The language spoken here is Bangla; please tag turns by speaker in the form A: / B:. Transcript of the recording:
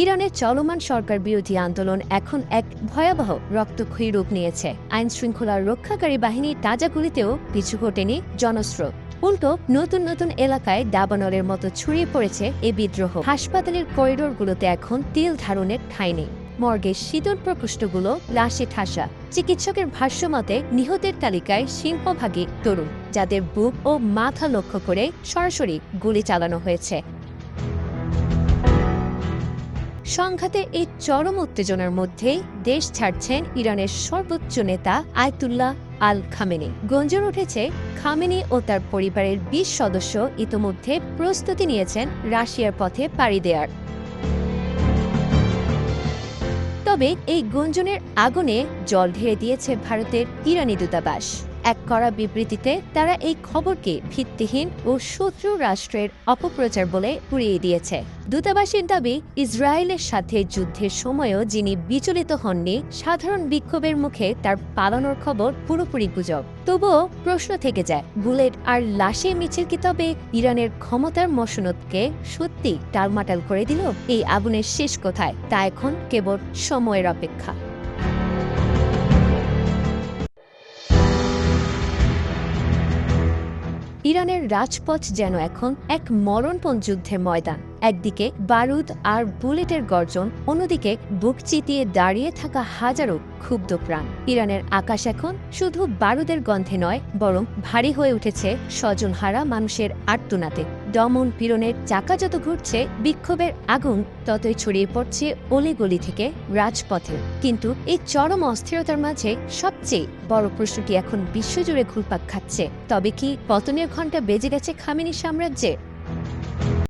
A: ইরানের চলমান সরকার বিরোধী আন্দোলন এখন এক ভয়াবহ রক্তক্ষয়ী রূপ নিয়েছে। আইন শৃঙ্খলার রক্ষাকারী বাহিনীর তাজা গুলিতেও পিছু হটেনি জনস্রোত। উল্টো নতুন নতুন এলাকায় দাবানলের মতো ছড়িয়ে পড়েছে এ বিদ্রোহ। হাসপাতালের করিডোরগুলোতে এখন তিল ধারণের ঠাঁই নেই। মর্গের শীতল প্রকোষ্ঠগুলো লাশে ঠাসা। চিকিৎসকের ভাষ্যমতে নিহতের তালিকায় সিংহভাগই তরুণ, যাদের বুক ও মাথা লক্ষ্য করে সরাসরি গুলি চালানো হয়েছে। সংঘাতের এই চরম উত্তেজনার মধ্যেই দেশ ছাড়ছেন ইরানের সর্বোচ্চ নেতা আয়াতুল্লাহ আল খামেনি। গুঞ্জন উঠেছে খামেনি ও তার পরিবারের ২০ সদস্য ইতোমধ্যে প্রস্তুতি নিয়েছেন রাশিয়ার পথে পাড়ি দেওয়ার। তবে এই গুঞ্জনের আগুনে জল ঢেলে দিয়েছে ভারতের ইরানি দূতাবাস। এক কড়া বিবৃতিতে তারা এই খবরকে ভিত্তিহীন ও শত্রু রাষ্ট্রের অপপ্রচার বলে উড়িয়ে দিয়েছে। দূতাবাসের দাবি, ইসরায়েলের সাথে যুদ্ধের সময়ও যিনি বিচলিত হননি, সাধারণ বিক্ষোভের মুখে তার পালানোর খবর পুরোপুরি গুজব। তবুও প্রশ্ন থেকে যায়, বুলেট আর লাশে মিছিল কি তবে ইরানের ক্ষমতার মসনদকে সত্যি টালমাটাল করে দিল? এই আগুনের শেষ কোথায়, তা এখন কেবল সময়ের অপেক্ষা। ইরানের রাজপথ যেন এখন এক মরণপণ যুদ্ধের ময়দান। একদিকে বারুদ আর বুলেটের গর্জন, অন্যদিকে বুক চিতিয়ে দাঁড়িয়ে থাকা হাজারো ক্ষুব্ধ প্রাণ। ইরানের আকাশ এখন শুধু বারুদের গন্ধে নয়, বরং ভারী হয়ে উঠেছে স্বজনহারা মানুষের আর্তনাদে। দমন পীড়নের চাকা যত ঘুরছে, বিক্ষোভের আগুন ততই ছড়িয়ে পড়ছে অলিগলি থেকে রাজপথে। কিন্তু এই চরম অস্থিরতার মাঝে সবচেয়ে বড় প্রশ্নটি এখন বিশ্বজুড়ে ঘুরপাক খাচ্ছে, তবে কি পতনের ঘণ্টা বেজে গেছে খামেনি সাম্রাজ্যে?